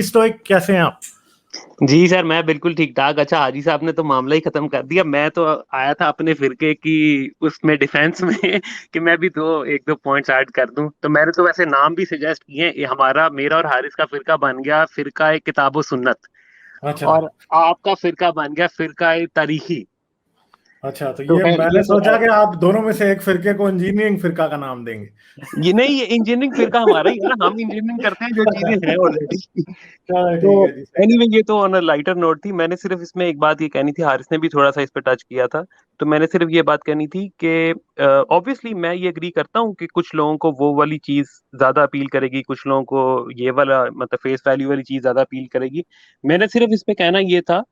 Stoic कैसे हैं आप? जी सर, मैं बिल्कुल ठीक-ठाक। अच्छा, हाजी साहब ने तो मामला ही खत्म कर दिया। मैं तो आया था अपने फ़िरके की उसमें डिफेंस में कि मैं भी 1-2 पॉइंट्स ऐड कर दूँ। तो मैंने तो वैसे नाम भी सजेस्ट किए हैं। ये मेरा और हारिस का फ़िरका बन गया फ़िरका-ए-किताब-ओ-सुन्नत अच्छा। और आपका फ़िरका बन गया फ़िरका-ए-तारीख़ी। अच्छा, तो तो ये ख़ैर मैंने ये तो सोचा कि आप दोनों में से एक फ़िरके को इंजीनियरिंग फ़िरका का नाम देंगे। ये नहीं, ये इंजीनियरिंग फ़िरका हमारा ही है ना, हम इंजीनियरिंग करते हैं जो चीज़ें हैं ऑलरेडी। चलो तो ठीक है जी, सही है। एनीवे ये तो ऑन अ लाइटर नोट थी। मैंने सिर्फ़ इसमें एक बात ये कहनी थी, हारिस ने भी थोड़ा-सा इस पे टच किया था। तो मैंने सिर्फ़ ये बात कहनी थी कि ऑब्वियसली मैं ये एग्री करता हूँ कि कुछ लोगों को वो वाली चीज़ ज़्यादा अपील करेगी, कुछ लोगों को ये वाला मतलब फेस वैल्यू वाली चीज़ ज़्यादा अपील करेगी। मैंने सिर्फ़ इस पे कहना ये था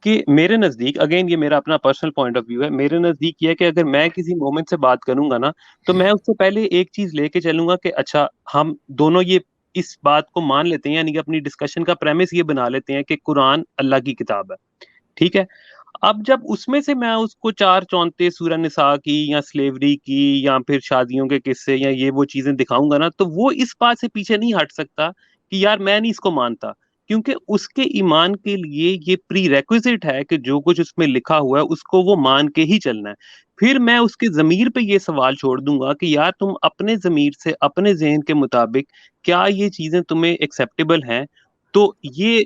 कि मेरे नज़दीक अगेन ये मेरा अपना पर्सनल पॉइंट ऑफ व्यू है। मेरे नज़दीक ये है कि अगर मैं किसी मोमेंट से बात करूँगा ना, तो मैं उससे पहले एक चीज़ लेके चलूँगा कि अच्छा, हम दोनों ये इस बात को मान लेते हैं, यानी कि अपनी डिस्कशन का प्रेमिस ये बना लेते हैं कि कुरान अल्लाह की किताब है, ठीक है? अब जब उसमें से मैं उसको 4 चौंते सूरह निसा की या स्लेवरी की या फिर शादियों के किस्से या ये वो चीज़ें दिखाऊँगा ना, तो वो इस बात से पीछे नहीं हट सकता कि यार मैं नहीं इसको मानता। क्योंकि उसके ईमान के लिए ये प्रीरेक्विज़िट है कि जो कुछ उसमें लिखा हुआ है, उसको वो मान के ही चलना है। फिर मैं उसके ज़मीर पे ये सवाल छोड़ दूँगा कि यार तुम अपने ज़मीर से, अपने ज़हन के मुताबिक क्या ये चीज़ें तुम्हें एक्सेप्टेबल हैं? तो ये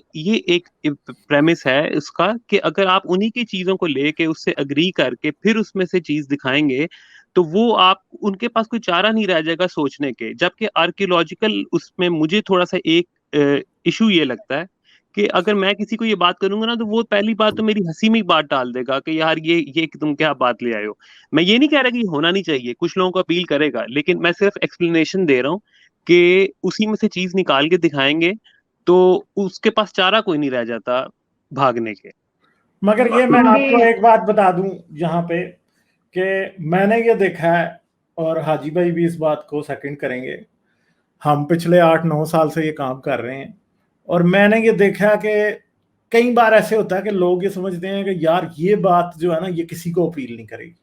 एक प्रेमिस है इसका कि अगर आप उन्हीं की चीज़ों को लेके उससे एग्री करके फिर उसमें से चीज़ दिखाएँगे, तो वो आप उनके पास कोई चारा नहीं रह जाएगा सोचने के। जबकि आर्कियोलॉजिकल उसमें मुझे थोड़ा-सा एक इश्यू ये लगता है कि अगर मैं किसी को ये बात करूँगा ना, तो वो पहली बात तो मेरी हँसी में ही बात डाल देगा कि यार ये तुम क्या बात ले आए हो? मैं ये नहीं कह रहा कि होना नहीं चाहिए, कुछ लोगों को अपील करेगा, लेकिन मैं सिर्फ़ एक्सप्लेनेशन दे रहा हूँ कि उसी में से चीज़ निकाल के दिखाएँगे, तो उसके पास चारा कोई नहीं रह जाता भागने के। मगर ये मैं आपको एक बात बता दूं यहाँ पे कि मैंने ये देखा है, और हाजी भाई भी इस बात को सेकंड करेंगे। हम पिछले 8-9 साल से ये काम कर रहे हैं, और मैंने ये देखा कि कई बार ऐसे होता है कि लोग ये समझते हैं कि यार ये बात जो है ना, ये किसी को अपील नहीं करेगी।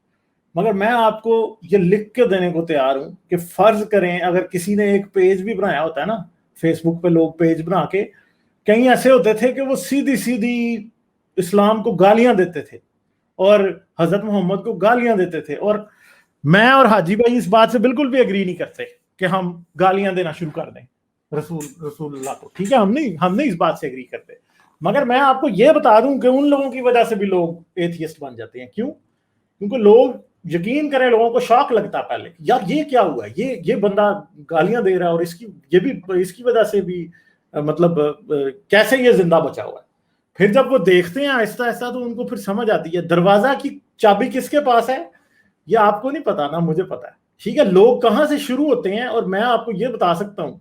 मगर मैं आपको ये लिख के देने को तैयार हूं कि फर्ज करें अगर किसी ने एक पेज भी बनाया होता है ना, फेसबुक पे लोग पेज बना के कहीं ऐसे होते थे कि वो सीधी सीधी इस्लाम को गालियां देते थे और हजरत मोहम्मद को गालियां देते थे, और मैं और हाजी भाई इस बात से बिल्कुल भी एग्री नहीं करते कि हम गालियां देना शुरू कर दें रसूलुल्लाह को। ठीक है, हम नहीं इस बात से एग्री करते। मगर मैं आपको यह बता दूं कि उन लोगों की वजह से भी लोग एथियस्ट बन जाते हैं। क्यों? क्योंकि लोग, यकीन करें, लोगों को शौक लगता है पहले, यार ये क्या हुआ, ये बंदा गालियां दे रहा है और इसकी वजह से भी मतलब कैसे ये जिंदा बचा हुआ है। फिर जब वो देखते हैं आहिस्ता आहिस्ता, तो उनको फिर समझ आती है दरवाजा की चाबी किसके पास है। ये आपको नहीं पता ना, मुझे पता है। ठीक है, लोग कहाँ से शुरू होते हैं, और मैं आपको ये बता सकता हूँ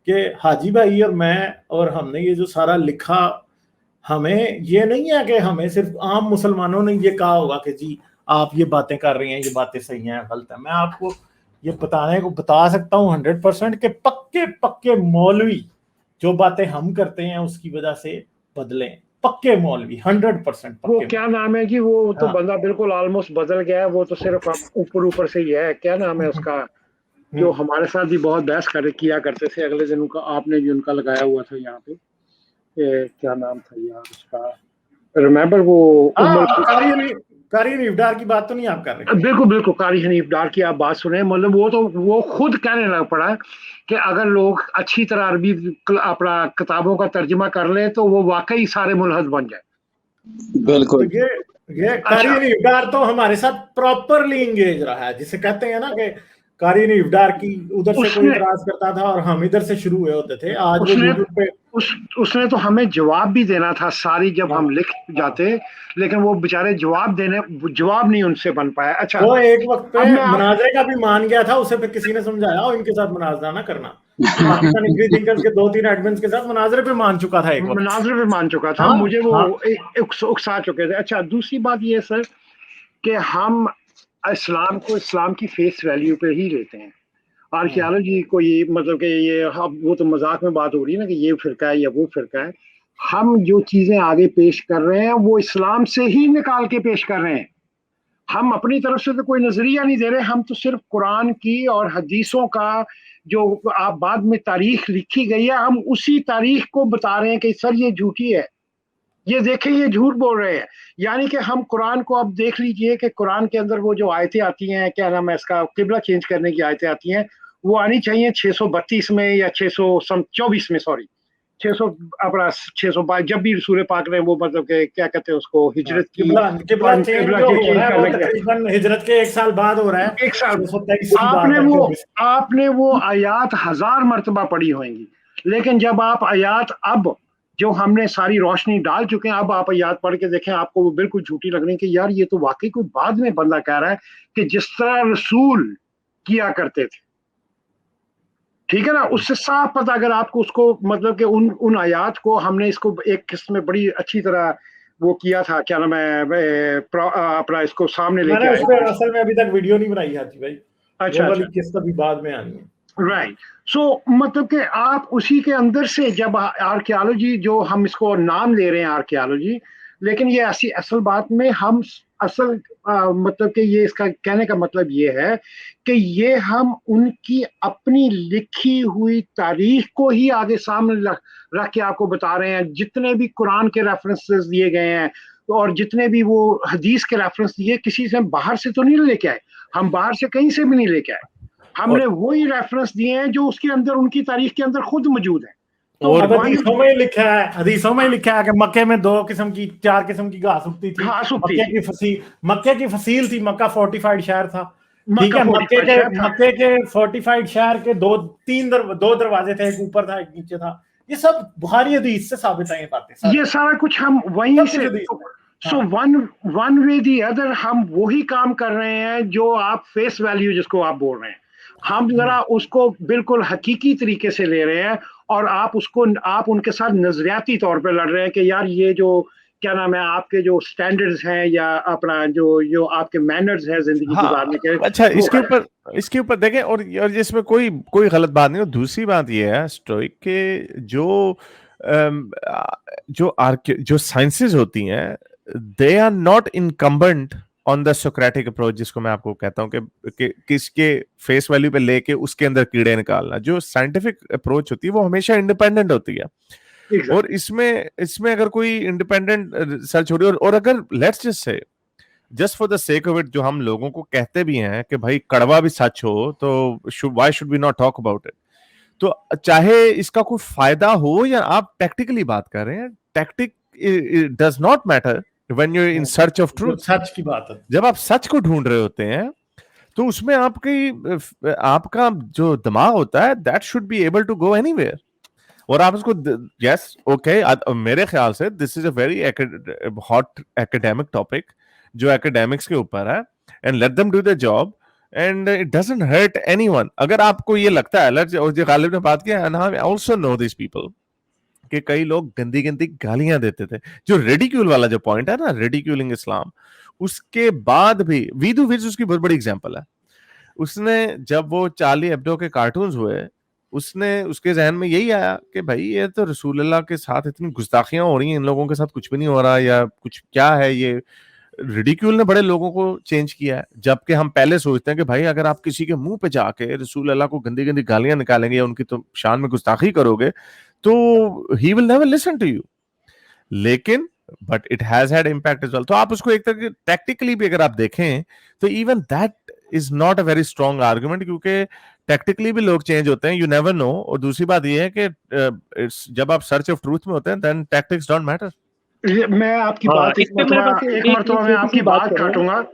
कि हाजी भाई और मैं और हमने ये जो सारा लिखा, हमें ये नहीं है कि हमें सिर्फ आम मुसलमानों ने ये कहा होगा कि जी आप ये बातें कर रही हैं, ये बातें सही हैं गलत है। मैं आपको ये बताने को बता सकता हूँ 100% के पक्के पक्के मौलवी जो बातें हम करते हैं उसकी वजह से बदले। पक्के मौलवी 100% वो पक्के। क्या नाम है जी, वो तो हाँ। बंदा बिल्कुल ऑलमोस्ट बदल गया है। वो तो सिर्फ ऊपर ऊपर से ही है। क्या नाम है उसका, जो हमारे साथ भी बहुत बहस किया करते थे। अगले दिन उनका आपने भी उनका लगाया हुआ था यहाँ पे, क्या नाम था यार उसका, रिमेम्बर वो कारी इफ्तार की बात तो नहीं आप कर रहे? बिल्कुल बिल्कुल, कारी हनीफ डार की आप बात सुने। मतलब वो खुद कहने लग पड़ा कि अगर लोग अच्छी तरह अरबी अपना किताबों का तर्जुमा कर ले तो वो वाकई सारे मुलहद बन जाए। तो बिल्कुल। ये कारी इफ्तार तो हमारे साथ प्रॉपरली इंगेज रहा है, जिसे कहते हैं ना कि कारी इफ्तार की उधर से कोई उसने इतराज करता था और हम इधर से शुरू हुए होते थे। आज वो उसने यूट्यूब पे उसने तो हमें जवाब भी देना था सारी, जब हम लिख हाँ, जाते, लेकिन वो बेचारे जवाब नहीं उनसे बन पाया। अच्छा, वो एक वक्त पे अब मैं आप मनाजरे का भी मान गया था, उसे फिर किसी ने समझाया और इनके साथ मनाजरा ना करना। पाकिस्तानी फ्री थिंकर्स के 2-3 एडमिन्स के साथ मनाजरे पे मान चुका था एक वक्त। मुनाजरे पे मान चुका था, हाँ मुझे वो हाँ। उकसा चुके थे। अच्छा, दूसरी बात ये सर कि हम इस्लाम की फेस वैल्यू पे ही लेते हैं। आर्कियोलॉजी को ये मतलब कि ये वो तो मजाक में बात हो रही है ना कि ये फिरका है या वो फिरका है। हम जो चीजें आगे पेश कर रहे हैं वो इस्लाम से ही निकाल के पेश कर रहे हैं। हम अपनी तरफ से तो कोई नजरिया नहीं दे रहे, हम तो सिर्फ कुरान की और हदीसों का जो आप बाद में तारीख लिखी गई है, हम उसी तारीख को बता रहे हैं कि सर ये झूठी है, ये देखें ये झूठ बोल रहे हैं। यानी कि हम कुरान को अब देख लीजिए कि कुरान के अंदर वो जो आयतें आती हैं, क्या नाम है इसका, किबला चेंज करने की आयतें आती हैं, वो आनी चाहिए 632 में या 624 में, सॉरी 600 अपना 622, जब भी रसूल पाक ने वो मतलब के क्या कहते हैं उसको हिजरत की, किबला चेंज किबला जो के हो चेंज रहा है वो करने के तकरीबन हिजरत के 1 साल बाद हो रहा है। एक साल 623 की बात आपने है वो 24। आपने वो आयात 1000 मर्तबा पढ़ी होंगी, लेकिन जब आप आयात अब जो हमने सारी रोशनी डाल चुके हैं, अब आप आयात पढ़ के देखें, आपको वो बिल्कुल झूठी लगनी कि यार ये तो वाकई कोई बाद में बंदा कह रहा है कि जिस तरह रसूल किया करते थे, ठीक है ना, उससे साफ पता, अगर आपको उसको मतलब कि उन आयात को हमने इसको एक किस्त में बड़ी अच्छी तरह वो किया था, क्या नाम है अपना इसको सामने लेके मैंने उस आए पर थे। असल में अभी तक वीडियो नहीं बनाई हाजी भाई, अच्छा वो वाली अच्छा, किस्त अभी बाद में आनी है। राइट। सो मतलब कि आप उसी के अंदर से जब आर्कियोलॉजी, जो हम इसको नाम ले रहे हैं आर्कियोलॉजी, लेकिन ये ऐसी असल बात में हम असल मतलब कि ये इसका कहने का मतलब ये है कि ये हम उनकी अपनी लिखी हुई तारीख को ही आगे सामने रख के आपको बता रहे हैं। जितने भी कुरान के रेफरेंसेस दिए गए हैं और जितने भी वो हदीस के रेफरेंस दिए, किसी से बाहर से तो नहीं लेके आए, हम बाहर से कहीं से भी नहीं लेके आए, हमने और वही रेफरेंस दिए हैं जो उसके अंदर उनकी तारीख के अंदर खुद मौजूद है। तो और अब हदीसों में ही लिखा है, हदीसों में ही लिखा है कि मक्के में 4 किस्म की घास उगती थी। घास उगती थी, मक्के की फसील थी, मक्का फोर्टिफाइड शहर था, ठीक मक्का है। फोर्टिफाइड शहर था। मक्के के फोर्टिफाइड शहर के दो दरवाजे थे, एक ऊपर था एक नीचे था। ये सब बुखारी हदीस से साबित है, ये बातें ये सारा कुछ हम वहीं सब कुछ से, हदीस में। सो हाँ। वन वे दी अदर हम वही काम कर रहे हैं जो आप फेस वैल्यू जिसको आप बोल रहे हैं, हम जरा उसको बिल्कुल हकीकी तरीके से ले रहे हैं, और आप उनके साथ नजरियाती तौर पे लड़ रहे हैं कि यार ये जो क्या नाम है आपके जो स्टैंडर्ड्स हैं या अपना जो जो आपके मैनर्स हैं जिंदगी हाँ, गुजारने के, अच्छा, वो इसके ऊपर देखें, और इसमें कोई कोई गलत बात नहीं। और दूसरी बात ये है स्टोइक के जो साइंसेस होती हैं, they are not incumbent on the Socratic approach, जिसको मैं आपको कहता हूँ कि किसके फेस वैल्यू पे लेके उसके अंदर कीड़े निकालना। जो साइंटिफिक अप्रोच होती है वो हमेशा इंडिपेंडेंट होती है। और इसमें अगर कोई इंडिपेंडेंट सर्च हो रही है, और अगर let's just for the sake of it, जो हम लोगों को कहते भी हैं कि भाई कड़वा भी सच हो तो why should we not talk about it. तो चाहे इसका कोई फायदा हो या आप टैक्टिकली बात कर रहे हैं, tactic does not matter when you in search of truth. सच की बात है, जब आप सच को ढूंढ रहे होते हैं तो उसमें आपका जो दिमाग होता है, that should be able to go anywhere. और आप उसको, यस ओके, मेरे ख्याल से this is a very hot academic topic जो एकेडमिक्स के ऊपर है, and let them do the job, and it doesn't hurt anyone. अगर आपको ये लगता है, और जो गालिब ने बात किया, and I also know this people, कि कई लोग गंदी गंदी गालियां देते थे, जो रेडिक्यूल वाला जो पॉइंट है ना, रेडिक्यूलिंग इस्लाम, उसके बाद भी वीदू विज उसकी बहुत बड़ी एग्जांपल है। उसने जब वो चार्ली एब्डो के कार्टून्स हुए, उसने उसके जहन में यही आया कि भाई ये तो रसूलुल्लाह के साथ इतनी गुस्ताखियां हो रही हैं, इन लोगों के साथ कुछ भी नहीं हो रहा, या कुछ क्या है ये। रिडिक्यूल ने बड़े लोगों को चेंज किया है, जबकि हम पहले सोचते हैं कि भाई अगर आप किसी के मुंह पे जाके रसूल अल्लाह को गंदी गंदी गालियां निकालेंगे या उनकी तो शान में गुस्ताखी करोगे तो he will never listen to you. लेकिन but it has had impact as well. तो आप उसको एक तरह टैक्टिकली भी अगर आप देखें तो even that is not a very strong argument, क्योंकि टैक्टिकली भी लोग चेंज होते हैं, यू नेवर नो। और दूसरी बात ये है कि जब आप सर्च ऑफ ट्रूथ में होते हैं देन टैक्टिक्स डोंट मैटर। मैं आपकी बात एक मरतबा मैं आपकी बात काटूंगा,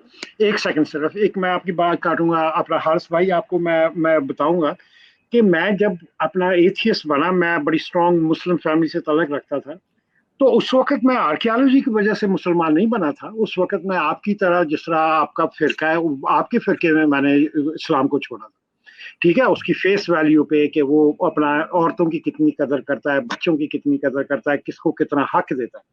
एक सेकंड सिर्फ, एक मैं आपकी बात काटूंगा अपना हारिस भाई, आपको मैं बताऊंगा कि मैं जब अपना एथियस्ट बना, मैं बड़ी स्ट्रॉन्ग मुस्लिम फैमिली से तल्लुक रखता था, तो उस वक्त मैं आर्कियोलॉजी की वजह से मुसलमान नहीं बना था। उस वक्त मैं आपकी तरह, जिस तरह आपका फिरका है, आपके फिरके में मैंने इस्लाम को छोड़ा था, ठीक है, उसकी फेस वैल्यू पे कि वो अपना औरतों की कितनी कदर करता है, बच्चों की कितनी कदर करता है, किसको कितना हक देता है,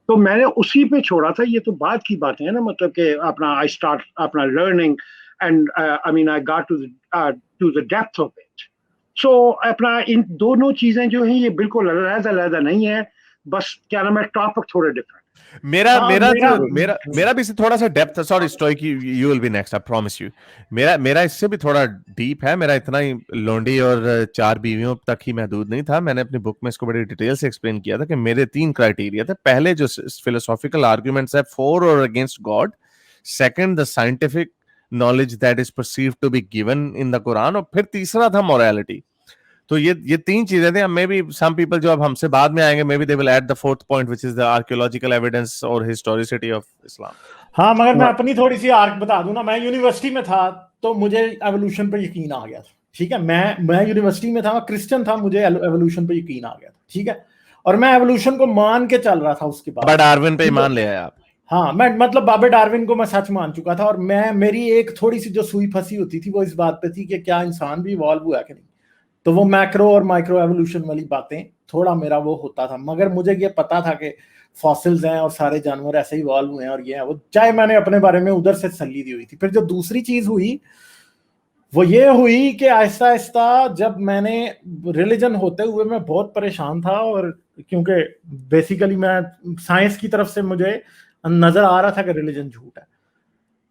तो मैंने उसी पे छोड़ा था। ये तो बाद की बातें हैं ना, मतलब कि अपना आई स्टार्ट अपना learning and I mean I got to the depth of it. So अपना इन दोनों चीजें जो हैं ये बिल्कुल अलग-अलग नहीं है, बस क्या नाम है टॉपिक थोड़े डिफरेंट। मेरा हाँ, मेरा मेरा जो मेरा मेरा भी इससे थोड़ा सा डेप्थ है. Sorry stoic, you will be next, I promise you. मेरा इससे भी थोड़ा डीप है. मेरा इतना ही लोंडी और 4 बीवियों तक ही महदूद नहीं था. मैंने अपनी बुक में इसको बड़ी डिटेल से एक्सप्लेन किया था कि मेरे 3 क्राइटेरिया थे. पहले जो फिलोसॉफिकल आर्ग्यूमेंट्स है फॉर और against God. Second, the scientific knowledge that is perceived to be given in the Quran. और फिर तीसरा था मोरालिटी. तो ये 3 चीजें थी. मे बी सम पीपल जो अब हमसे बाद में आएंगे, may be they will add the 4th point which is the archaeological evidence और हिस्टोरिसिटी ऑफ इस्लाम. हाँ, मगर मैं अपनी थोड़ी सी आर्क बता दूं ना. मैं यूनिवर्सिटी में था तो मुझे एवोल्यूशन पर यकीन आ गया था. ठीक है, मैं यूनिवर्सिटी में था, मैं क्रिश्चियन था, मुझे एवोल्यूशन पर यकीन आ गया था. ठीक है, और मैं एवोल्यूशन को मान के चल रहा था. उसके बाद डार्विन पे ईमान ले आए आप. हाँ, मैं मतलब बाबे डार्विन को मैं सच मान चुका था. और मेरी एक थोड़ी सी जो सुई फंसी होती थी वो इस बात पे थी कि क्या इंसान भी इवॉल्व हुआ कि नहीं. तो वो मैक्रो और माइक्रो एवोल्यूशन वाली बातें थोड़ा मेरा वो होता था. मगर मुझे ये पता था कि फॉसिल्स हैं और सारे जानवर ऐसे ही इवॉल्व हुए हैं और ये है वो. चाहे मैंने अपने बारे में उधर से तसल्ली दी हुई थी. फिर जो दूसरी चीज हुई वो ये हुई कि आहिस्ता आहिस्ता जब मैंने रिलीजन होते हुए मैं बहुत परेशान था. और क्योंकि बेसिकली मैं साइंस की तरफ से मुझे नजर आ रहा था कि रिलीजन झूठ है.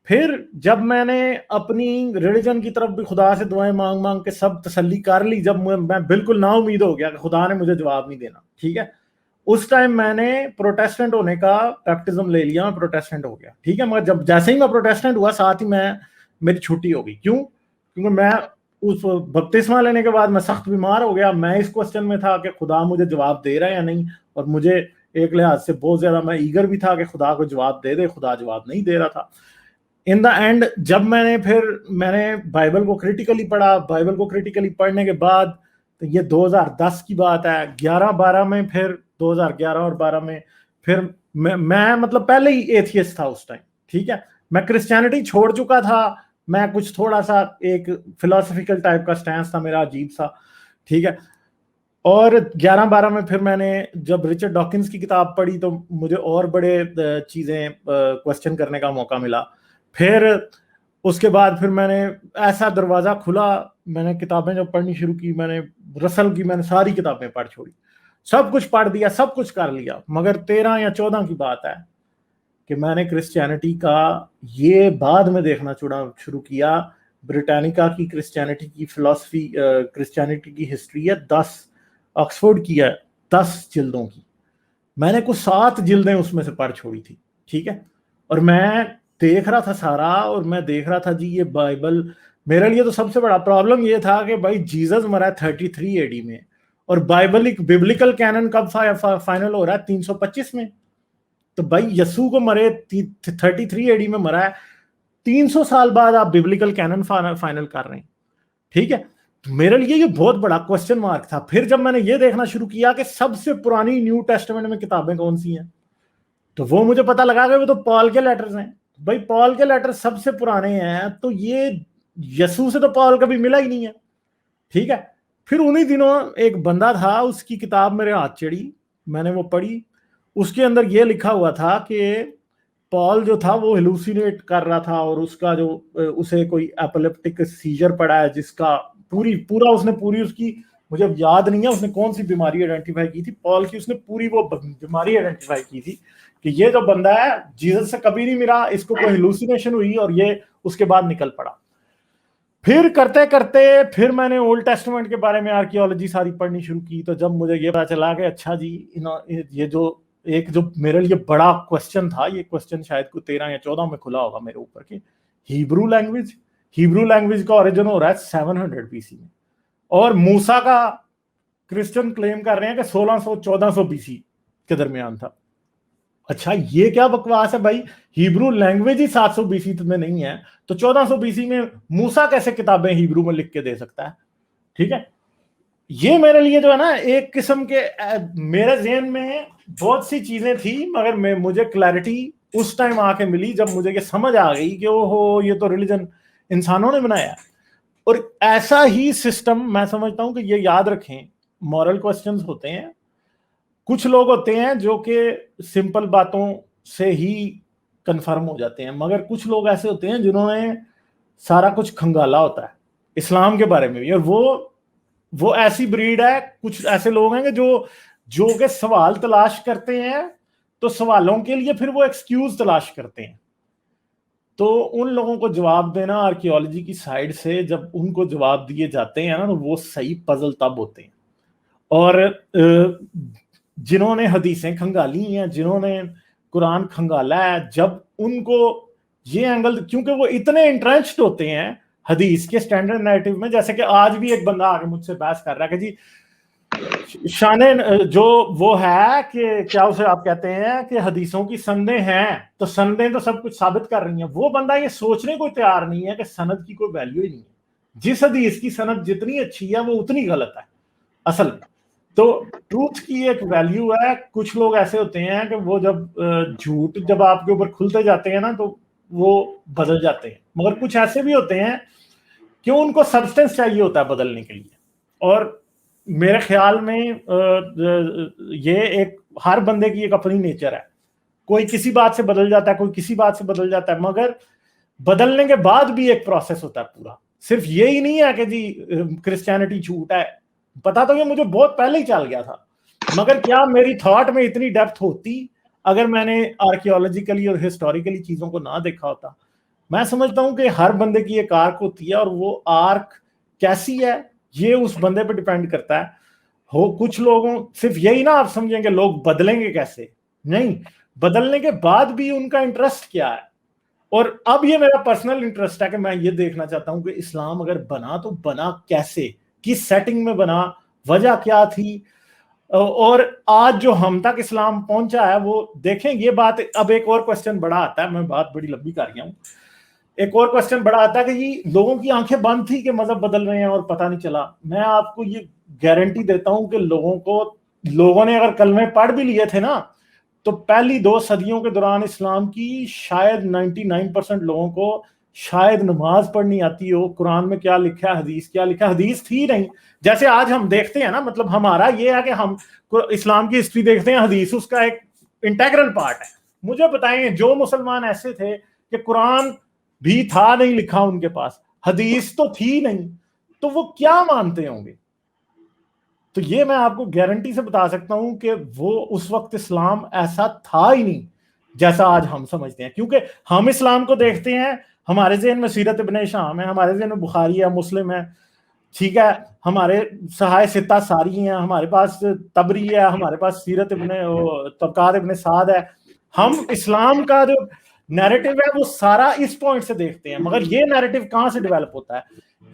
फिर जब मैंने अपनी रिलीजन की तरफ भी खुदा से दुआएं मांग मांग के सब तसल्ली कर ली, जब मैं बिल्कुल ना उम्मीद हो गया कि खुदा ने मुझे जवाब नहीं देना. ठीक है, उस टाइम मैंने प्रोटेस्टेंट होने का बैप्टिज्म ले लिया, मैं प्रोटेस्टेंट हो गया. ठीक है, मगर जब जैसे ही मैं प्रोटेस्टेंट हुआ साथ ही मेरी छुट्टी हो गई. क्यों? क्योंकि मैं उस बपतिस्मा लेने के बाद मैं सख्त बीमार हो गया. मैं इस क्वेश्चन में था कि खुदा मुझे जवाब दे रहा है या नहीं. और मुझे एक लिहाज से बहुत ज्यादा मैं ईगर भी था कि खुदा को जवाब दे दे. खुदा जवाब नहीं दे रहा था. इन द एंड जब मैंने बाइबल को क्रिटिकली पढ़ा. बाइबल को क्रिटिकली पढ़ने के बाद तो ये 2010 की बात है, 11-12 में, फिर 2011 और 12 में फिर मैं मतलब पहले ही एथियस्ट था उस टाइम. ठीक है, मैं क्रिश्चियनिटी छोड़ चुका था. मैं कुछ थोड़ा सा एक फिलोसफिकल टाइप का स्टैंस था मेरा, अजीब सा. ठीक है, और 11-12 में फिर मैंने जब रिचर्ड डॉकिंस की किताब पढ़ी तो मुझे और बड़े चीजें क्वेश्चन करने का मौका मिला. फिर उसके बाद फिर मैंने ऐसा दरवाजा खुला, मैंने किताबें जब पढ़नी शुरू की, मैंने रसल की मैंने सारी किताबें पढ़ छोड़ी. सब कुछ पढ़ दिया, सब कुछ कर लिया. मगर 13 या 14 की बात है कि मैंने क्रिश्चियनिटी का ये बाद में देखना शुरू किया. ब्रिटानिका की क्रिश्चियनिटी की फिलॉसफी, क्रिश्चियनिटी की हिस्ट्री है 10, ऑक्सफोर्ड की है 10 जिल्दों की. मैंने कुछ 7 जिल्दें उसमें से पढ़ छोड़ी थी. ठीक है, और मैं देख रहा था सारा, और मैं देख रहा था जी ये बाइबल. मेरे लिए तो सबसे बड़ा प्रॉब्लम ये था कि भाई जीसस मरा है 33 एडी में, और बिब्लिकल कैनन कब फाइनल हो रहा है? 325 में. तो भाई यस्सु को मरे 33 एडी में मरा है. 300 साल बाद आप बिब्लिकल कैनन फाइनल कर रहे हैं. ठीक है, तो मेरे लिए ये बहुत बड़ा क्वेश्चन मार्क था. फिर जब मैंने ये देखना शुरू किया कि सबसे पुरानी न्यू टेस्टामेंट में किताबें कौन सी हैं, तो वो मुझे पता लगा कि वो तो पॉल के लेटर्स हैं. भाई पॉल के लेटर सबसे पुराने हैं, तो ये यस्सु से तो पॉल कभी मिला ही नहीं है. ठीक है, फिर उन्हीं दिनों एक बंदा था, उसकी किताब मेरे हाथ चढ़ी, मैंने वो पढ़ी. उसके अंदर ये लिखा हुआ था कि पॉल जो था वो हेलुसिनेट कर रहा था, और उसका जो उसे कोई एपिलेप्टिक सीजर पड़ा है, जिसका पूरी उसकी, मुझे याद नहीं है उसने कौन सी बीमारी आइडेंटिफाई की थी पॉल की. उसने पूरी वो बीमारी आइडेंटिफाई की थी कि ये जो बंदा है जीसस से कभी नहीं मिला, इसको कोई हेलुसिनेशन हुई और ये उसके बाद निकल पड़ा. फिर करते करते फिर मैंने ओल्ड टेस्टामेंट के बारे में आर्कियोलॉजी सारी पढ़नी शुरू की. तो जब मुझे ये पता चला कि अच्छा जी ये जो मेरे लिए बड़ा क्वेश्चन था, ये क्वेश्चन शायद को 13 या 14 में खुला होगा मेरे ऊपर के हिब्रू लैंग्वेज का ओरिजिन हो रहा है 700 बीसी में, और मूसा का क्रिश्चियन क्लेम कर रहे हैं कि 1600-1400 बीसी के दरमियान था. अच्छा ये क्या बकवास है भाई, हिब्रू लैंग्वेज ही 700 बीसी में नहीं है, तो 1400 बीसी में मूसा कैसे किताबें हिब्रू में लिख के दे सकता है? ठीक है, ये मेरे लिए जो है ना एक किस्म के मेरे ज़हन में बहुत सी चीजें थी, मगर मुझे क्लैरिटी उस टाइम आके मिली जब मुझे ये समझ आ गई कि ओहो ये तो रिलीजन इंसानों ने बनाया. और ऐसा ही सिस्टम मैं समझता हूं कि ये याद रखें, मॉरल क्वेश्चंस होते हैं. कुछ लोग होते हैं जो कि सिंपल बातों से ही कंफर्म हो जाते हैं, मगर कुछ लोग ऐसे होते हैं जिन्होंने सारा कुछ खंगाला होता है इस्लाम के बारे में भी. और वो ऐसी ब्रीड है, कुछ ऐसे लोग हैं कि जो के सवाल तलाश करते हैं तो सवालों के लिए फिर वो एक्सक्यूज तलाश करते हैं। तो उन लोगों को जवाब देना आर्कियोलॉजी की साइड से, जब उनको जवाब दिए जाते हैं ना, तो वो सही पजल तब होते हैं। और जिन्होंने हदीसें खंगाली हैं, जिन्होंने कुरान खंगाला है, जब उनको ये एंगल, क्योंकि वो इतने इंट्रेंच्ड होते हैं हदीस के स्टैंडर्ड नैरेटिव में, जैसे कि आज भी एक बंदा आके मुझसे बहस कर रहा है कि जी शाने जो वो है कि क्या उसे आप कहते हैं कि हदीसों की सनदें हैं, तो सनदें तो सब कुछ साबित कर रही हैं। वो बंदा ये सोचने को तैयार नहीं है कि सनद की कोई वैल्यू ही नहीं है। जिस हदीस की सनद जितनी अच्छी है वो उतनी गलत है असल में। तो ट्रूथ की एक वैल्यू है। कुछ लोग ऐसे होते हैं कि वो जब झूठ जब आपके ऊपर खुलते जाते हैं ना, तो वो बदल जाते हैं। मगर कुछ ऐसे भी होते हैं कि उनको सब्सटेंस चाहिए होता है बदलने के लिए। और मेरे ख्याल में ये एक हर बंदे की एक अपनी नेचर है। कोई किसी बात से बदल जाता है, कोई किसी बात से बदल जाता है, मगर बदलने के बाद भी एक प्रोसेस होता है पूरा। सिर्फ यही नहीं है कि जी क्रिश्चियनिटी झूठ है, पता तो ये मुझे बहुत पहले ही चल गया था, मगर क्या मेरी थॉट में इतनी डेप्थ होती अगर मैंने आर्कियोलॉजिकली और हिस्टोरिकली चीजों को ना देखा होता। मैं समझता हूं कि हर बंदे की एक आर्क होती है, और वो आर्क कैसी है ये उस बंदे पे डिपेंड करता है। हो कुछ लोगों सिर्फ यही ना आप समझेंगे लोग बदलेंगे कैसे, नहीं, बदलने के बाद भी उनका इंटरेस्ट क्या है। और अब ये मेरा पर्सनल इंटरेस्ट है कि मैं ये देखना चाहता हूं कि इस्लाम अगर बना तो बना कैसे, किस सेटिंग में बना, वजह क्या थी, और आज जो हम तक इस्लाम पहुंचा है वो देखें। ये बात अब एक और क्वेश्चन बड़ा आता है, मैं बात बड़ी लंबी कर गया हूं। एक और क्वेश्चन बड़ा आता है कि ये लोगों की आंखें बंद थी कि मजहब बदल रहे हैं और पता नहीं चला। मैं आपको ये गारंटी देता हूं कि लोगों ने अगर कलमे पढ़ भी लिए थे ना, तो पहली 2 सदियों के दौरान इस्लाम की शायद 99% लोगों को शायद नमाज पढ़नी आती हो, कुरान में क्या लिखा है, हदीस क्या लिखा है, हदीस थी नहीं। जैसे आज हम देखते हैं ना, मतलब हमारा ये है कि हम इस्लाम की हिस्ट्री देखते हैं, हदीस उसका एक इंटेग्रल पार्ट है। मुझे बताएं जो मुसलमान ऐसे थे कि कुरान भी था नहीं लिखा उनके पास, हदीस तो थी नहीं, तो वो क्या मानते होंगे। तो ये मैं आपको गारंटी से बता सकता हूं कि वो उस वक्त इस्लाम ऐसा था ही नहीं जैसा आज हम समझते हैं। क्योंकि हम इस्लाम को देखते हैं, हमारे ज़हन में सीरत इब्ने हिशाम है, हमारे ज़हन में बुखारी है, मुस्लिम है, ठीक है, हमारे सहाय सित्ता सारी हैं, हमारे पास तबरी है, हमारे पास सीरत इब्ने तबकात इब्ने साद है। हम इस्लाम का जो नैरेटिव है वो सारा इस पॉइंट से देखते हैं। मगर ये नैरेटिव कहां से डेवलप होता है,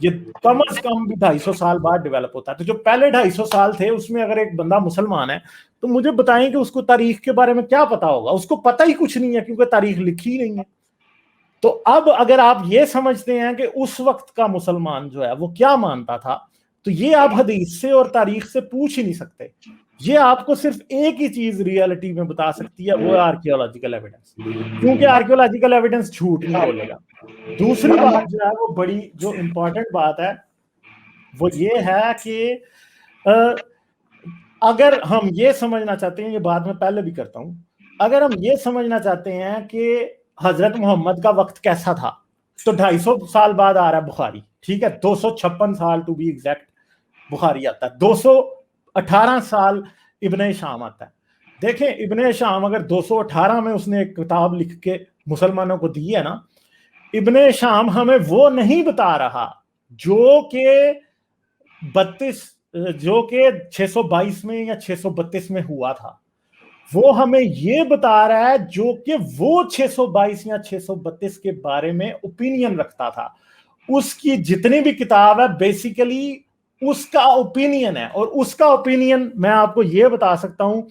ये कम से कम भी 250 साल बाद डेवलप होता है। तो जो पहले 250 साल थे उसमें अगर एक बंदा मुसलमान है तो मुझे बताएं कि उसको तारीख के बारे में क्या पता होगा। उसको पता ही कुछ नहीं है, क्योंकि तारीख लिखी ही नहीं है। तो अब अगर आप ये समझते हैं कि उस वक्त का मुसलमान जो है वो क्या मानता था, तो ये आप हदीस से और तारीख से पूछ ही नहीं सकते। ये आपको सिर्फ एक ही चीज रियलिटी में बता सकती है, वो है आर्कियोलॉजिकल एविडेंस, क्योंकि आर्कियोलॉजिकल एविडेंस झूठ नहीं बोलेगा। दूसरी बात जो है वो बड़ी जो इंपॉर्टेंट बात है वो ये है कि अगर हम ये समझना चाहते हैं, ये बात मैं पहले भी करता हूं, अगर हम ये समझना चाहते हैं कि हजरत मोहम्मद का वक्त कैसा था, तो 250 साल बाद आ रहा है बुखारी, ठीक है, 256 साल टू बी एग्जैक्ट बुखारी आता है, 218 साल इब्ने शाम आता है। देखें इब्ने शाम अगर 218 में उसने एक किताब लिख के मुसलमानों को दी है ना, इब्ने शाम हमें वो नहीं बता रहा जो के 622 में या 632 में हुआ था। वो हमें ये बता रहा है जो कि वो 622 या 632 के बारे में ओपिनियन रखता था। उसकी जितनी भी किताब है बेसिकली उसका ओपिनियन है, और उसका ओपिनियन मैं आपको ये बता सकता हूं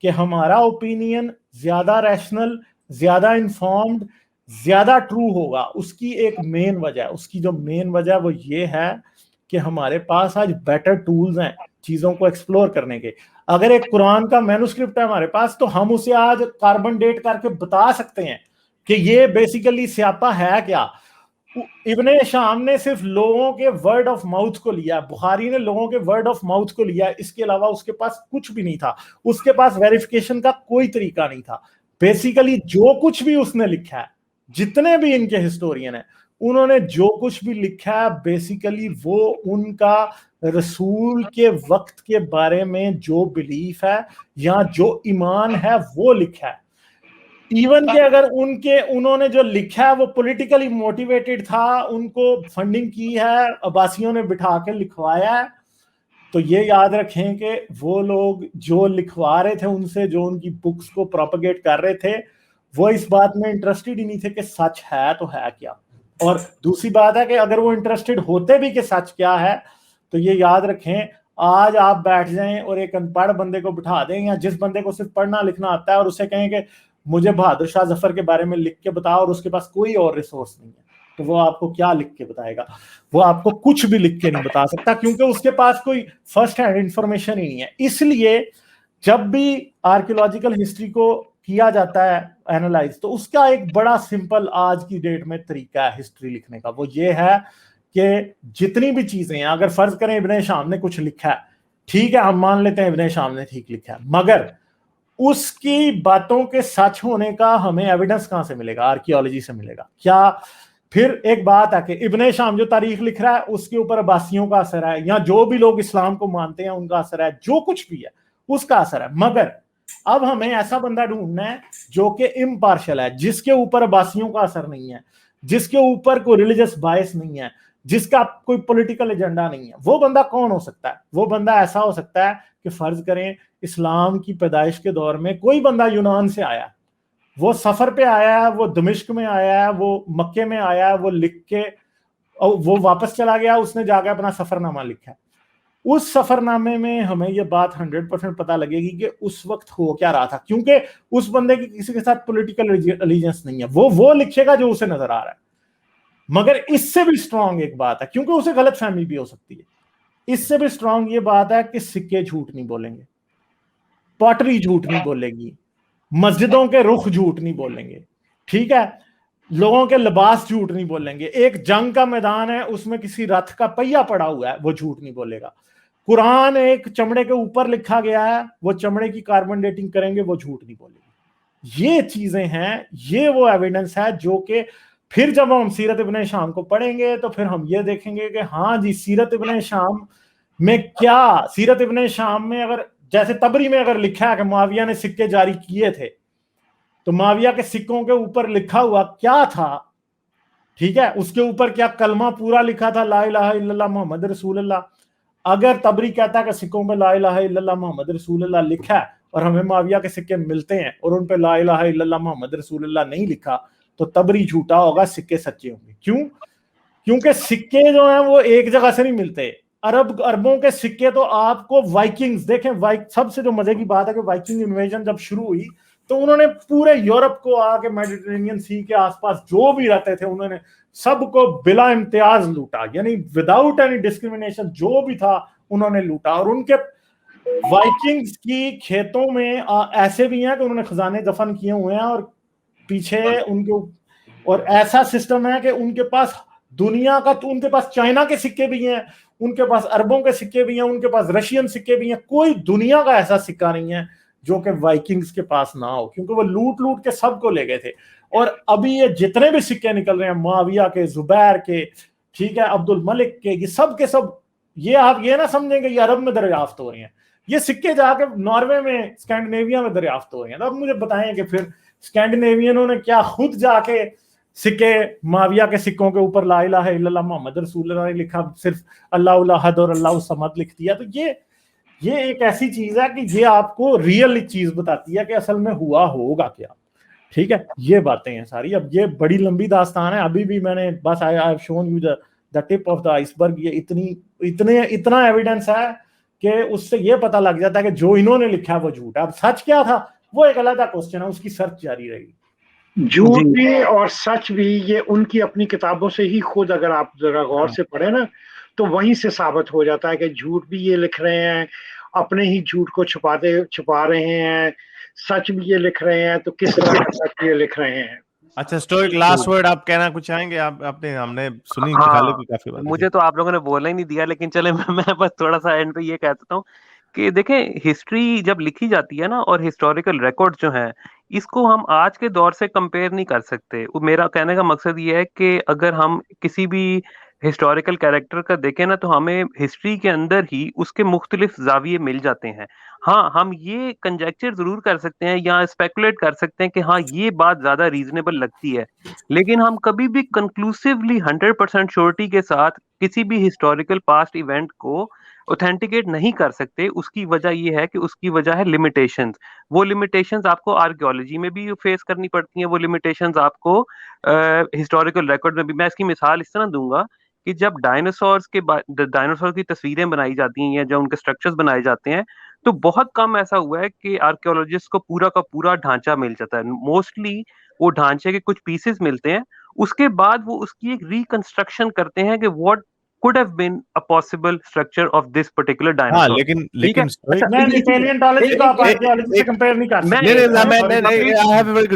कि हमारा ओपिनियन ज्यादा रैशनल, ज्यादा इंफॉर्म्ड, ज्यादा ट्रू होगा। उसकी एक मेन वजह, उसकी जो मेन वजह वो ये है कि हमारे पास आज बेटर टूल्स हैं चीजों को एक्सप्लोर करने के। अगर एक कुरान का मैन्युस्क्रिप्ट है हमारे पास, तो हम उसे आज कार्बन डेट करके बता सकते हैं कि ये बेसिकली स्यापा है क्या। इब्ने शाम ने सिर्फ लोगों के वर्ड ऑफ माउथ को लिया, बुखारी ने लोगों के वर्ड ऑफ माउथ को लिया, इसके अलावा उसके पास कुछ भी नहीं था। उसके पास वेरिफिकेशन का कोई तरीका नहीं था। बेसिकली जो कुछ भी उसने लिखा है, जितने भी इनके हिस्टोरियन है, उन्होंने जो कुछ भी लिखा है बेसिकली वो उनका रसूल के वक्त के बारे में जो बिलीफ है या जो ईमान है वो लिखा है। इवन कि अगर उन्होंने जो लिखा है वो पॉलिटिकली मोटिवेटेड था, उनको फंडिंग की है, अब्बासियों ने बिठा के लिखवाया है, तो ये याद रखें कि वो लोग जो लिखवा रहे थे उनसे, जो उनकी बुक्स को प्रोपेगेट कर रहे थे, वो इस बात में इंटरेस्टेड ही नहीं थे कि सच है तो है क्या। और दूसरी बात है कि अगर वो इंटरेस्टेड होते भी कि सच क्या है, तो ये याद रखें, आज आप बैठ जाएं और एक अनपढ़ बंदे को बिठा दें, या जिस बंदे को सिर्फ पढ़ना लिखना आता है, और उसे कहें कि मुझे बहादुर शाह जफर के बारे में लिख के बताओ, और उसके पास कोई और रिसोर्स नहीं है, तो वो आपको क्या लिख के बताएगा? वो आपको कुछ भी लिख के नहीं बता सकता, क्योंकि उसके पास कोई फर्स्ट हैंड इंफॉर्मेशन ही नहीं है। इसलिए जब भी आर्कियोलॉजिकल हिस्ट्री को किया जाता है एनालाइज, तो उसका एक बड़ा सिंपल आज की डेट में तरीका है हिस्ट्री लिखने का, वो ये है कि जितनी भी चीजें हैं, अगर फर्ज करें इब्ने शाम ने कुछ लिखा है, ठीक है, हम मान लेते हैं इब्ने शाम ने ठीक लिखा है, मगर उसकी बातों के सच होने का हमें एविडेंस कहां से मिलेगा? आर्कियोलॉजी से मिलेगा क्या? फिर एक बात है कि इब्ने शाम जो तारीख लिख रहा है उसके ऊपर अब्बासियों का असर है, या जो भी लोग इस्लाम को मानते हैं उनका असर है, जो कुछ भी है उसका असर है। मगर अब हमें ऐसा बंदा ढूंढना है जो कि इम्पार्शियल है, जिसके ऊपर अब्बासियों का असर नहीं है, जिसके ऊपर कोई रिलीजियस बायस नहीं है, जिसका कोई पॉलिटिकल एजेंडा नहीं है। वो बंदा कौन हो सकता है? वो बंदा ऐसा हो सकता है कि फर्ज करें इस्लाम की पैदाइश के दौर में कोई बंदा यूनान से आया, वो सफर पे आया है, वो दमिश्क में आया है, वो मक्के में आया है, वो लिख के और वो वापस चला गया, उसने जाकर अपना सफरनामा लिखा है। उस सफरनामे में हमें ये बात 100% पता लगेगी कि उस वक्त हो क्या रहा था, क्योंकि उस बंदे की किसी के साथ पॉलिटिकल एलिजेंस नहीं है, वो लिखेगा जो उसे नजर आ रहा है। मगर इससे भी स्ट्रांग एक बात है, क्योंकि उसे गलत फहमी भी हो सकती है, इससे भी स्ट्रांग ये बात है कि सिक्के झूठ नहीं बोलेंगे, पॉटरी झूठ नहीं बोलेगी, मस्जिदों के रुख झूठ नहीं बोलेंगे, ठीक है, लोगों के लिबास झूठ नहीं बोलेंगे, एक जंग का मैदान है उसमें किसी रथ का पहिया पड़ा हुआ है वो झूठ नहीं बोलेगा, कुरान एक चमड़े के ऊपर लिखा गया है, वो चमड़े की कार्बन डेटिंग करेंगे, वो झूठ नहीं बोलेगी। ये चीजें हैं, ये वो एविडेंस है जो कि फिर जब हम सीरत इब्ने शाम को पढ़ेंगे तो फिर हम ये देखेंगे कि हाँ जी, सीरत इब्ने शाम में क्या, सीरत इब्ने शाम में अगर जैसे तबरी में अगर लिखा है कि मुआविया ने सिक्के जारी किए थे, तो मुआविया के सिक्कों के ऊपर लिखा हुआ क्या था? ठीक है, उसके ऊपर क्या कलमा पूरा लिखा था, ला इलाहा इल्लल्लाह मुहम्मद रसूलुल्लाह? अगर तबरी कहता है कि सिक्कों पे ला इलाहा इल्लल्लाह मुहम्मद रसूलुल्लाह लिखा है और हमें मुआविया के सिक्के मिलते हैं और उन पे ला इलाहा इल्लल्लाह मुहम्मद रसूलुल्लाह नहीं लिखा, तो तबरी झूठा होगा, सिक्के सच्चे होंगे। क्यों? क्योंकि सिक्के जो हैं वो एक जगह से नहीं मिलते। अरबों के सिक्के तो आपको वाइकिंग्स देखें, सबसे जो मजे की बात है कि वाइकिंग इन्वेजन जब शुरू हुई तो उन्होंने पूरे यूरोप को आके मेडिटेरेनियन सी के आसपास जो भी रहते थे उन्होंने सबको बिला इम्तियाज लूटा, यानी विदाउट एनी डिस्क्रिमिनेशन जो भी था उन्होंने लूटा। और उनके वाइकिंग्स की खेतों में ऐसे भी हैं कि उन्होंने खजाने दफन किए हुए हैं और पीछे उनके, और ऐसा सिस्टम है कि उनके पास दुनिया का, तो उनके पास चाइना के सिक्के भी हैं, उनके पास अरबों के सिक्के भी हैं, उनके पास रशियन सिक्के भी हैं, कोई दुनिया का ऐसा सिक्का नहीं है जो कि वाइकिंग्स के पास ना हो, क्योंकि वो लूट लूट के सबको ले गए थे। और अभी ये जितने भी सिक्के निकल रहे हैं, मुआविया के, जुबैर के, ठीक है, अब्दुल मलिक के, ये सब के सब, ये आप ये ना समझेंगे ये अरब में दरियाफ्त हो रहे हैं, ये सिक्के जाके नॉर्वे में, स्कैंडिनेविया में दरियाफ्त हो रहे हैं। तो अब मुझे बताएं कि फिर स्कैंडिनेवियनों ने क्या खुद जाके सिक्के, मुआविया के सिक्कों के ऊपर ला इलाहा इल्लल्लाह मुहम्मद रसूलुल्लाह ने लिखा, सिर्फ अल्लाह अहद और अल्लाह समद लिख दिया? तो ये एक ऐसी चीज है कि ये आपको रियल चीज बताती है कि असल में हुआ होगा क्या। ठीक है, ये बातें हैं सारी। अब ये बड़ी लंबी दास्तान है, अभी भी मैंने बस I have shown you the tip of the iceberg. ये इतना एविडेंस है कि उससे ये पता लग जाता है कि जो इन्होंने लिखा है वो झूठ है। अब सच क्या था वो एक अलग क्वेश्चन है, उसकी सर्च जारी रहेगी। झूठ भी और सच भी ये उनकी अपनी किताबों से ही खुद अगर आप जरा गौर से पढ़े ना तो वहीं से साबित हो जाता है कि झूठ भी ये लिख रहे हैं, अपने ही झूठ को छुपा रहे हैं, सच भी ये लिख रहे हैं, तो किस तरह का सच ये लिख रहे हैं। अच्छा, स्टोइक लास्ट वर्ड आप कहना कुछ चाहेंगे? आपने हमने सुनी काफी बात। मुझे तो आप लोगों ने बोलना ही नहीं दिया, लेकिन चले मैं बस थोड़ा सा एंड पे ये कह देता हूँ कि देखें, हिस्ट्री जब लिखी जाती है ना, और हिस्टोरिकल रिकॉर्ड जो है, इसको हम आज के दौर से कंपेयर नहीं कर सकते। मेरा कहने का मकसद ये है कि अगर हम किसी भी हिस्टोरिकल कैरेक्टर का देखें ना, तो हमें हिस्ट्री के अंदर ही उसके मुख्तलिफ जाविये मिल जाते हैं। हाँ, हम ये कंजेक्चर जरूर कर सकते हैं या स्पेकुलेट कर सकते हैं कि हाँ ये बात ज्यादा रीजनेबल लगती है, लेकिन हम कभी भी कंक्लूसिवली 100% श्योरिटी के साथ किसी भी हिस्टोरिकल पास्ट इवेंट को ऑथेंटिकेट नहीं कर सकते। उसकी वजह ये है कि उसकी वजह है लिमिटेशंस। वो लिमिटेशंस आपको आर्कियोलॉजी में भी फेस करनी पड़ती हैं, वो लिमिटेशंस आपको हिस्टोरिकल रिकॉर्ड में भी। मैं इसकी मिसाल इस तरह दूंगा कि जब डायनासोर की तस्वीरें बनाई जाती हैं या जब उनके स्ट्रक्चर्स बनाए जाते हैं, तो बहुत कम ऐसा हुआ है कि आर्कियोलॉजिस्ट को पूरा का पूरा ढांचा मिल जाता है। मोस्टली वो ढांचे के कुछ पीसेस मिलते हैं, उसके बाद वो उसकी एक रिकंस्ट्रक्शन करते हैं कि what could have been a possible structure of this particular हाँ, dinosaur। लेकिन अच्छा, नहीं, पैलियोंटोलॉजी को आप आर्कियोलॉजी से कंपेयर नहीं कर सकते। नहीं, I have a very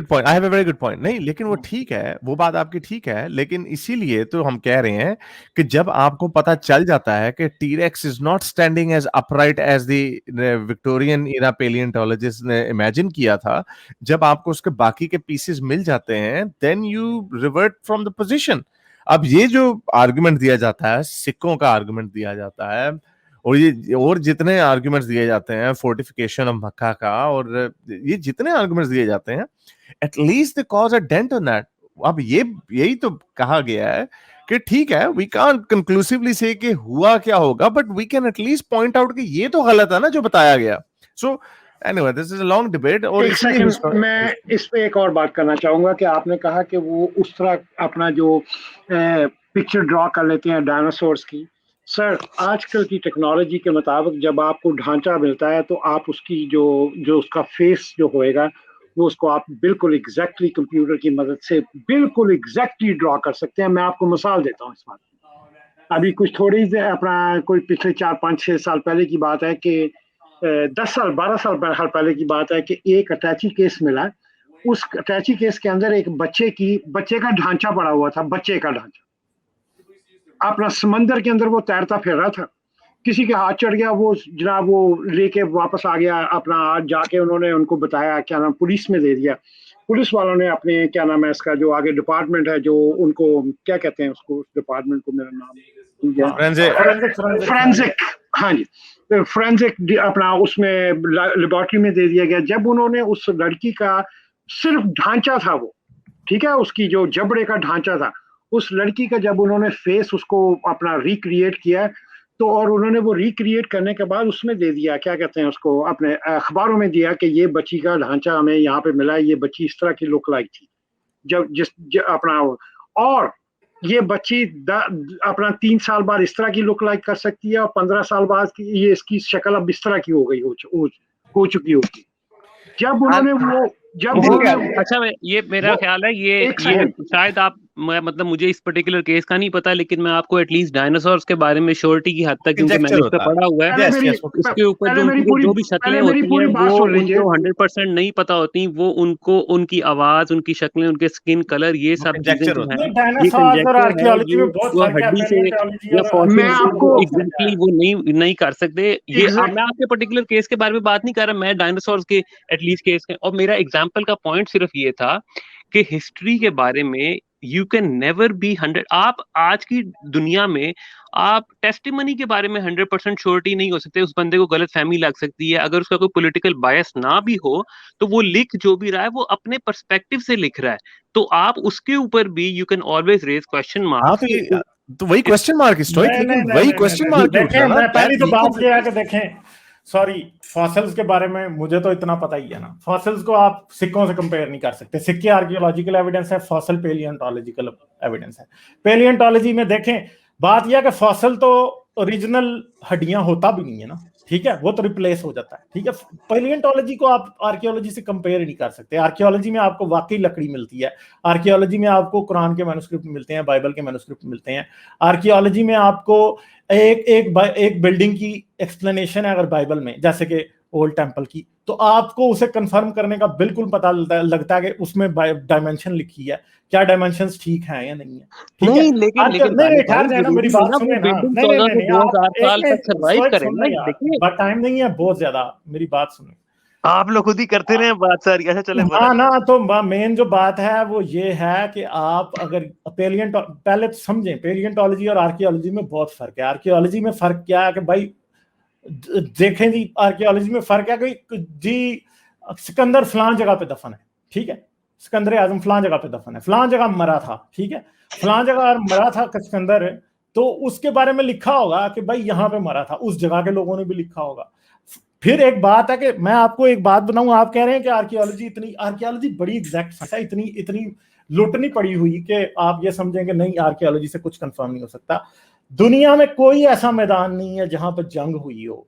good point। नहीं, लेकिन वो ठीक है, वो बात आपकी ठीक है, लेकिन इसीलिए तो हम कह रहे हैं कि जब आपको पता चल जाता है कि T rex is not standing as upright as the Victorian era palaeontologist ने इमेजिन किया था, जब आपको उसके बाकी के पीसेस मिल जाते हैं, then you revert from the position. अब ये जो आर्गुमेंट दिया जाता है, सिक्कों का आर्गुमेंट दिया जाता है, और ये और जितने आर्गुमेंट्स दिए जाते हैं, फोर्टिफिकेशन ऑफ मक्का का, और ये जितने आर्गुमेंट्स दिए जाते हैं, at least they cause a dent on that. अब यही तो कहा गया है कि ठीक है, वी कांट कंक्लूसिवली से कि हुआ क्या होगा, but we can at least point out कि ये तो गलत है ना जो बताया गया। सो anyway, this is a long debate। और एक सेकंड, मैं इस पे एक और बात करना चाहूंगा कि आपने कहा कि वो उस तरह अपना जो पिक्चर ड्रॉ कर लेते हैं डायनासोर्स की। सर, आजकल की टेक्नोलॉजी के मुताबिक जब आपको ढांचा मिलता है तो आप उसकी जो उसका फेस जो होएगा, वो उसको आप बिल्कुल एग्जैक्टली कंप्यूटर की मदद से बिल्कुल एग्जैक्टली ड्रॉ कर सकते हैं। मैं आपको मिसाल देता हूँ इस बात की। अभी कुछ थोड़ी अपना कोई पिछले 4-5-6 साल पहले की बात है कि 10 साल 12 साल पहले की बात है कि एक अटैची केस मिला। उस अटैची केस के अंदर एक बच्चे का ढांचा पड़ा हुआ था। बच्चे का ढांचा अपना समंदर के अंदर वो तैरता फिर रहा था, किसी के हाथ चढ़ गया, वो जनाब वो लेके वापस आ गया। अपना जाके उन्होंने उनको बताया, क्या नाम, पुलिस में दे दिया। पुलिस वालों ने अपने क्या नाम है इसका जो आगे डिपार्टमेंट है, जो उनको क्या कहते हैं उसको, उस डिपार्टमेंट को मेरा नाम फोरेंसिक, हाँ जी, फोरेंसिक अपना उसमें लेबोरेटरी में दे दिया गया। जब उन्होंने उस लड़की का सिर्फ ढांचा था वो, ठीक है, उसकी जो जबड़े का ढांचा था, उस लड़की का जब उन्होंने फेस उसको अपना रिक्रिएट किया, तो और उन्होंने वो रिक्रिएट करने के बाद उसमें दे दिया, क्या कहते हैं उसको, अपने अखबारों में दिया कि ये बच्ची का ढांचा हमें यहाँ पे मिला, ये बच्ची इस तरह की लुक लाइक थी अपना, और ये बच्ची अपना 3 साल बाद इस तरह की लुक लाइक कर सकती है, और 15 साल बाद ये इसकी शक्ल अब इस तरह की हो गई हो चुकी होगी। जब उन्होंने अच्छा, ये मेरा ख्याल है ये शायद आप, मतलब मुझे इस पर्टिकुलर केस का नहीं पता, लेकिन मैं आपको एटलीस्ट डायनासोर्स के बारे में श्योरिटी की हद तक, क्योंकि मैंने इस पे पढ़ा हुआ है, इसके ऊपर जो भी शक्लें होती हैं वो उनको 100% नहीं पता होती। वो उनको उनकी आवाज, उनकी शक्लें, उनके स्किन कलर, ये सब चीजें जो हैं, ये हड्डी से या फॉसिल से एग्जैक्टली वो नहीं कर सकते। ये मैं आपके पर्टिकुलर केस के बारे में बात नहीं कर रहा, मैं डायनासोर्स के एटलीस्ट केस के। और मेरा एग्जांपल का पॉइंट सिर्फ ये था कि हिस्ट्री के बारे में यू कैन नेवर बी 100। आप आज की दुनिया में आप टेस्टिमनी के बारे में 100% श्योरिटी नहीं हो सकते। उस बंदे को गलत फहमी लग सकती है, अगर उसका कोई पॉलिटिकल बायस ना भी हो तो वो लिख जो भी रहा है वो अपने पर्सपेक्टिव से लिख रहा है, तो आप उसके ऊपर भी you can always raise question mark. तो वही क्वेश्चन मार्क स्टोइक, लेकिन वही क्वेश्चन मार्क देखें, मैं पहली तो बात ये है कि देखें, सॉरी, फॉसिल्स के बारे में मुझे तो इतना पता ही है ना, फॉसिल्स को आप सिक्कों से कंपेयर नहीं कर सकते। सिक्के आर्कियोलॉजिकल एविडेंस है, फॉसिल पेलियोंटोलॉजिकल एविडेंस है। पेलियोंटोलॉजी में देखें, बात यह है कि फॉसिल तो ओरिजिनल हड्डियां होता भी नहीं है ना, ठीक है, वो तो रिप्लेस हो जाता है, ठीक है। पेलियोंटोलॉजी को आप आर्कियोलॉजी से कंपेयर ही नहीं कर सकते। आर्कियोलॉजी में आपको वाकई लकड़ी मिलती है, आर्कियोलॉजी में आपको कुरान के मैन्युस्क्रिप्ट मिलते हैं, बाइबल के मैन्युस्क्रिप्ट मिलते हैं। आर्कियोलॉजी में आपको एक बिल्डिंग की एक्सप्लेनेशन है अगर बाइबल में, जैसे कि ओल्ड टेंपल की, तो आपको उसे कंफर्म करने का बिल्कुल पता लगता है कि उसमें डायमेंशन लिखी है, क्या डायमेंशंस ठीक हैं या नहीं है, ठीक है। लेकिन ठहर जाए ना, मेरी बात सुने ना, नहीं, टाइम नहीं है बहुत ज्यादा, मेरी बात सुने। आप लोग खुद ही करते रहे बात सारी। अच्छा चले ना तो मेन जो बात है वो ये है कि आप अगर पहले तो समझें पेलियंटोलॉजी और आर्कियोलॉजी में बहुत फर्क है। आर्कियोलॉजी में फर्क क्या है कि भाई देखें जी, आर्कियोलॉजी में फर्क है कि जी सिकंदर फलां जगह पे दफन है, ठीक है, सिकंदर आजम फलां जगह पे दफन है, फलां जगह मरा था, ठीक है, फलां जगह मरा था सिकंदर, तो उसके बारे में लिखा होगा कि भाई यहाँ पे मरा था, उस जगह के लोगों ने भी लिखा होगा। फिर एक बात है कि मैं आपको एक बात बताऊं, आप कह रहे हैं कि आर्कियोलॉजी बड़ी एग्जैक्ट है, इतनी लुटनी पड़ी हुई कि आप ये समझें कि नहीं आर्कियोलॉजी से कुछ कंफर्म नहीं हो सकता। दुनिया में कोई ऐसा मैदान नहीं है जहां पर जंग हुई हो,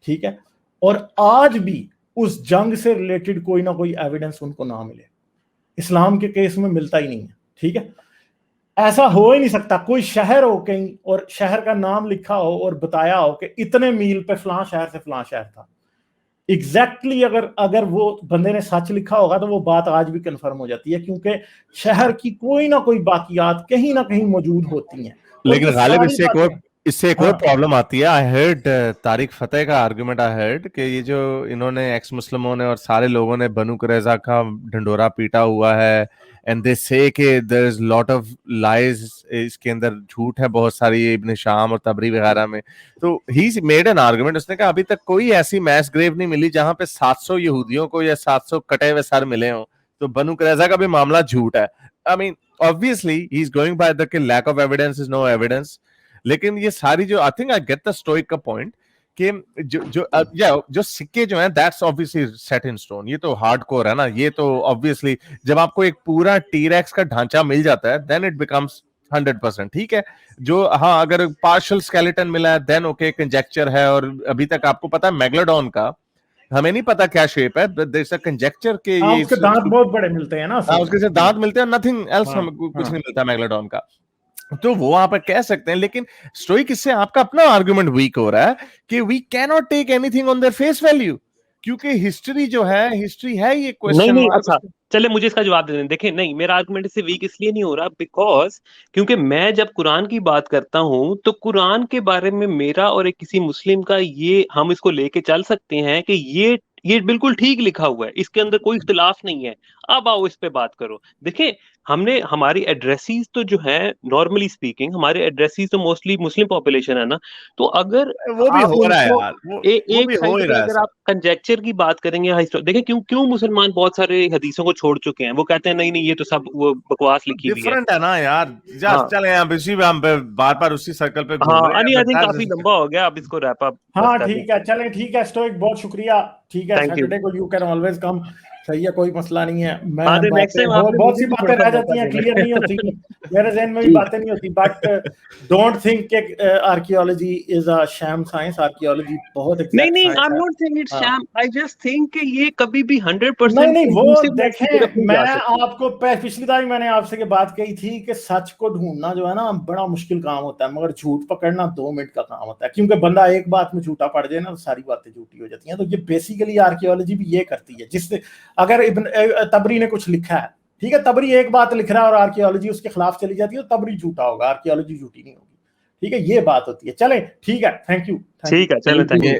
ठीक है, और आज भी उस जंग से रिलेटेड कोई ना कोई एविडेंस उनको ना मिले। इस्लाम के केस में मिलता ही नहीं है, ठीक है, ऐसा हो ही नहीं सकता। कोई शहर हो कहीं और शहर का नाम लिखा हो और बताया हो कि इतने मील पे फलां शहर से फलां शहर था, एग्जैक्टली अगर वो बंदे ने सच लिखा होगा तो वो बात आज भी कंफर्म हो जाती है, क्योंकि शहर की कोई ना कोई बाकियात कहीं ना कहीं मौजूद होती हैं। लेकिन गालिब इससे एक और हाँ। प्रॉब्लम आती है। आई हर्ड तारिक फतेह का आर्गुमेंट, आई हर्ड कि ये जो इन्होंने एक्स मुस्लिमों ने और सारे लोगों ने बनु कुरैजा का ढंडोरा पीटा हुआ है, and they say that there is lot of lies, इसके अंदर झूठ है बहुत सारी, इब्न शाम और तबरी वगैरह में। तो ही मेड एन आर्गुमेंट, उसने कहा अभी तक कोई ऐसी मैस ग्रेव नहीं मिली जहां पे 700 यहूदियों को या 700 कटे हुए सर मिले हों, तो बनु कुरैजा का भी मामला झूठ है। I mean obviously he's going by the lack of evidence is no evidence, लेकिन ये सारी जो I think I get the stoic का पॉइंट कि जो सिक्के जो हैं that's obviously set in stone, ये तो हार्डकोर है ना, ये तो ऑब्वियसली जब आपको एक पूरा टी-रेक्स का ढांचा मिल जाता है देन इट बिकम्स 100%, ठीक है। जो हाँ अगर पार्शियल स्केलेटन मिला है देन ओके कंजेक्चर है, और अभी तक आपको पता है मेगलोडॉन का हमें नहीं पता क्या शेप है, देयर इज अ कंजेक्चर के ये उसके दांत बहुत बड़े मिलते हैं ना, उसके से दांत मिलते हैं, नथिंग एल्स, कुछ नहीं मिलता मेगलोडॉन का, तो वो आप कह सकते हैं। लेकिन स्टोइक इससे आपका अपना आर्गुमेंट वीक हो रहा है कि we can not take anything on their face value, क्योंकि हिस्ट्री जो है, हिस्ट्री है ये क्वेश्चन। नहीं अच्छा चले मुझे इसका जवाब दे दें। देखिए नहीं, मेरा आर्गुमेंट इससे वीक इसलिए नहीं हो रहा बिकॉज क्योंकि मैं जब कुरान की बात करता हूं तो कुरान के बारे में मेरा और एक किसी मुस्लिम का ये, हम इसको लेके चल सकते हैं कि ये बिल्कुल ठीक लिखा हुआ है, इसके अंदर कोई इख्तिलाफ नहीं है। अब आओ इस पे बात करो। देखिए हमने हमारी एड्रेसीज तो जो है नॉर्मली स्पीकिंग हमारे एड्रेसीज तो मोस्टली मुस्लिम पॉपुलेशन है ना, तो अगर वो भी आप हो रहा है उनको यार, एक भी हो साइड ही पे रहा अगर है। आप कंजेक्चर की बात करेंगे, देखिए क्यों मुसलमान बहुत सारे हदीसों को छोड़ चुके हैं, वो कहते हैं नहीं ये तो सब वो बकवास लिखी हुई है। डिफरेंट है ना यार, हाँ चले हम इसी पे हम बार उसी सर्कल पे घूम हाँ, रहे आई हैं। थिंक काफी लंबा हो गया, अब इसको रैप अप हाँ ठीक है, चलें ठीक है स्टोइक, बहुत शुक्रिया, ठीक है, थैंक यू। सैटरडे को यू कैन ऑलवेज कम, सही है, कोई मसला नहीं है। मैं हाँ तो नेक्स्ट टाइम आपने बहुत सी मुझे भी बातें थोड़ा रह सा जाती हैं, मौका क्लियर नहीं होती, मेरे ज़हन में भी बातें नहीं होती, बट डोंट थिंक कि archaeology is a sham science. Archaeology बहुत एग्जैक्ट नहीं साइंस आई एम है। नॉट सेइंग इट्स हाँ। शैम, आई जस्ट थिंक कि ये कभी भी 100% नहीं वो conclusiveness की तरफ देखें, नहीं मैं जा सकती। आपको पिछली बार मैंने आपसे के बात कही थी कि सच को ढूंढना जो है ना बड़ा मुश्किल काम होता है, मगर झूठ पकड़ना 2 मिनट का काम होता है, क्योंकि बंदा एक बात में झूठा पड़ जाए ना तो सारी बातें झूठी हो जाती हैं। तो ये बेसिकली आर्कियोलॉजी भी ये करती है, जिससे अगर तबरी ने कुछ लिखा है, ठीक है, तबरी एक बात लिख रहा है और आर्कियोलॉजी उसके खिलाफ चली जाती है तो तबरी झूठा होगा, आर्कियोलॉजी झूठी नहीं होगी, ठीक है, ये बात होती है। चलें ठीक है, थैंक यू। ठीक है चलो, थैंक यू।